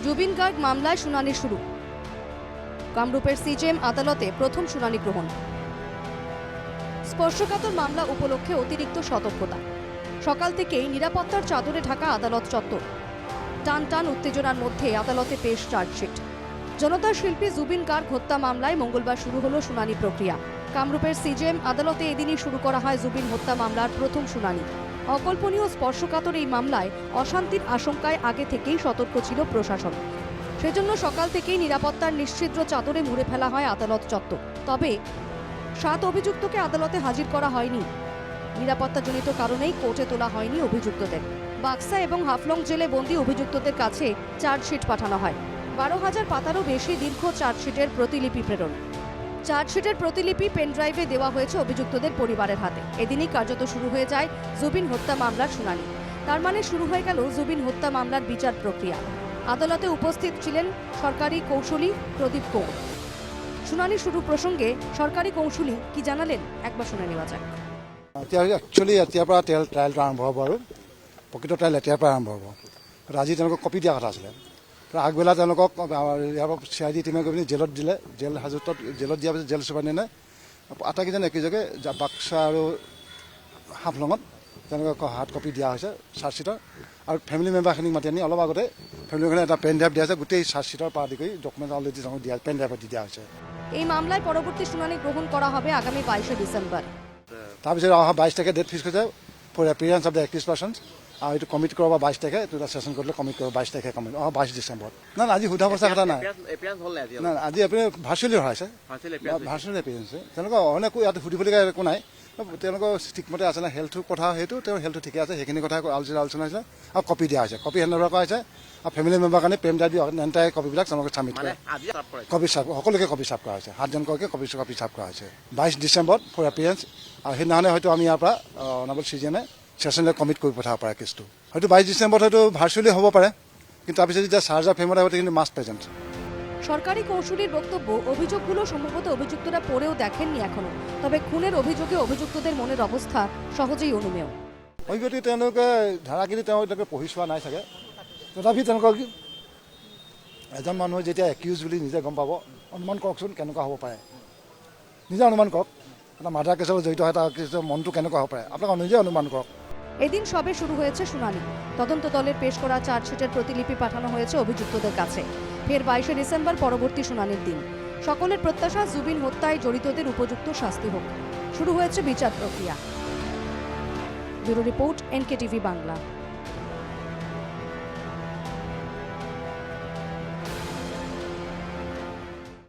জুবিন গার্গ মামলায় শুনানি শুরু। কামরূপের সিজেএম আদালতে প্রথম শুনানি গ্রহণ। স্পর্শকাতর মামলা উপলক্ষে অতিরিক্ত সতর্কতা। সকাল থেকেই নিরাপত্তার চাদরে ঢাকা আদালত চত্বর। টান টান উত্তেজনার মধ্যে আদালতে পেশ চার্জশিট। জনতার শিল্পী জুবিন গার্গ হত্যা মামলায় মঙ্গলবার শুরু হলো শুনানি প্রক্রিয়া। কামরূপের সিজেএম আদালতে এদিনই শুরু করা হয় জুবিন হত্যা মামলার প্রথম শুনানি। অকল্পনীয় স্পর্শকাতর এই মামলায় অশান্তির আশঙ্কায় আগে থেকেই সতর্ক ছিল প্রশাসন। সেজন্য সকাল থেকেই নিরাপত্তার নিশ্ছিদ্র চাদরে মুড়ে ফেলা হয় আদালত চত্বর। তবে 7 অভিযুক্তকে আদালতে হাজির করা হয়নি। নিরাপত্তাজনিত কারণেই কোর্টে তোলা হয়নি অভিযুক্তদের। বাক্সা এবং হাফলং জেলে বন্দী অভিযুক্তদের কাছে চার্জশিট পাঠানো হয়। 12,000 পাতারও বেশি দীর্ঘ চার্জশিটের প্রতিলিপি প্রেরণ। চার্জশিটের প্রতিলিপি পেনড্রাইভে দেওয়া হয়েছে অভিযুক্তদের পরিবারের হাতে। এদিনই কার্যত শুরু হয়ে যায় জুবিন হত্যা মামলার শুনানি। তার মানে শুরু হয়ে গেল জুবিন হত্যা মামলার বিচার প্রক্রিয়া। আদালতে উপস্থিত ছিলেন সরকারি কৌঁসুলি প্ৰদীপ কৌর। শুনানি শুরু প্রসঙ্গে সরকারি কৌঁসুলি কি জানালেন একবার শুনে নেওয়া যাক। একচুৱেলি এতিয়াৰ পৰা ট্ৰায়েলটো আৰম্ভ হ'ব আৰু প্ৰকৃত ট্ৰায়েল এতিয়াৰ পৰা আৰম্ভ হ'ব। আজি তেওঁলোকক কপি দিয়া কথা আছিলে। আগবেলা তেওঁলোকক ইয়াৰ পৰা CID টিমে গৈ পিনি জেলত দিলে। জেল হাজতত জেলত দিয়াৰ পিছত জেল চুপাৰিণ্ডেণ্টে আটাইকেইজন একেযোগে বাক্সা আৰু হাফলঙত তেওঁলোকক হাৰ্ড কপি দিয়া হৈছে চাৰ্জশ্বিটৰ। আৰু ফেমিলি মেম্বাৰখিনিক মাতি আনি অলপ আগতে ফেমিলিখনে এটা পেন ড্ৰাইভ দিয়া হৈছে। গোটেই চাৰ্জশ্বিটৰ পৰা আদি কৰি ডকুমেণ্ট অলৰেডি তেওঁলোকক দিয়া পেন ড্ৰাইভত দি দিয়া হৈছে। এই মামলায় পরবর্তী শুনানি গ্রহণ করা হবে আগামী 22 ডিসেম্বর। তাৰপিছত অহা 22 তাৰিখে ডেট ফিক্স কৰিছে for appearance of the accused persons. আৰু এইটো কমিট কৰিব 22 তাৰিখে এইটো এটা ছেশ্যন কৰিলে কমিট কৰিব 22 তাৰিখে কমিট অহা 22 ডিচেম্বৰ। না আজি সোধা পোছা কথা নাই। না আজি আপুনি ভাৰ্চুৱেলি ভৰাইছে ভাৰ্চুৱেলি এপিয়াৰেঞ্চ তেওঁলোকক অন্য একো ইয়াত সুধিবলগীয়া একো নাই। তেওঁলোকৰ ঠিকমতে আছে না হেল্থৰ কথা সেইটো তেওঁৰ হেল্থটো ঠিকে আছে সেইখিনি কথা আলোচনা হৈছে আৰু কপি দিয়া হৈছে কপি হেণ্ড অভাৰ কৰা হৈছে। আৰু ফেমিলি মেম্বাৰ কাৰণে পেন ড্ৰাইভ এণ্টায়াৰ কপিবিলাক তেওঁলোকে ছাবমিট কৰে। কপি চাপ সকলোকে কপি চাপ কৰা হৈছে 7জনকৈ কপি চাপ কৰা হৈছে 22 ডিচেম্বৰত ফৰ এপিয়াৰেঞ্চ। আৰু সেইদিনাখনে হয়তো আমি ইয়াৰ পৰা অনাবল চিজনে ছেশ্যনলৈ কমিট কৰি পঠাব পাৰে কেছটো। হয়তো 22 ডিচেম্বৰত হয়তো ভাৰ্চুৱেলি হ'ব পাৰে কিন্তু তাৰপিছত যেতিয়া চাৰ্জাৰ ফেমত আহিব কিন্তু মাষ্ট প্ৰেজেণ্ট। সরকারি কৌঁসুলির বক্তব্য অভিযোগগুলো সম্ভবত অভিযুক্তরা পড়েও দেখেননি এখনো। তবে খুনের অভিযোগে অভিযুক্তদের মনের অবস্থা সহজেই অনুমেয়। অভিজ্ঞতা তেওঁলোকে ধাৰাখিনি তেওঁলোকে পঢ়ি চোৱা নাই চাগে। তথাপি তেওঁলোকক এজন মানুহে যেতিয়া একিউজ বুলি নিজে গম পাব অনুমান কৰকচোন কেনেকুৱা হ'ব পাৰে। নিজে অনুমান কৰক এটা মাৰ্ডাৰ কেছৰ জড়িত হয় তাৰ কেছৰ মনটো কেনেকুৱা হ'ব পাৰে আপোনালোকে নিজে অনুমান কৰক। এদিন সবে শুরু হয়েছে শুনানি। তদন্ত দলের পেশ করা চার্জশিটের প্রতিলিপি পাঠানো হয়েছে অভিযুক্তদের কাছে। ফের 22 ডিসেম্বর পরবর্তী শুনানির দিন। সকলের প্রত্যাশা জুবিন হত্যায় জড়িতদের উপযুক্ত শাস্তি হোক। শুরু হয়েছে বিচার প্রক্রিয়া। Bureau report NKTV Bangla.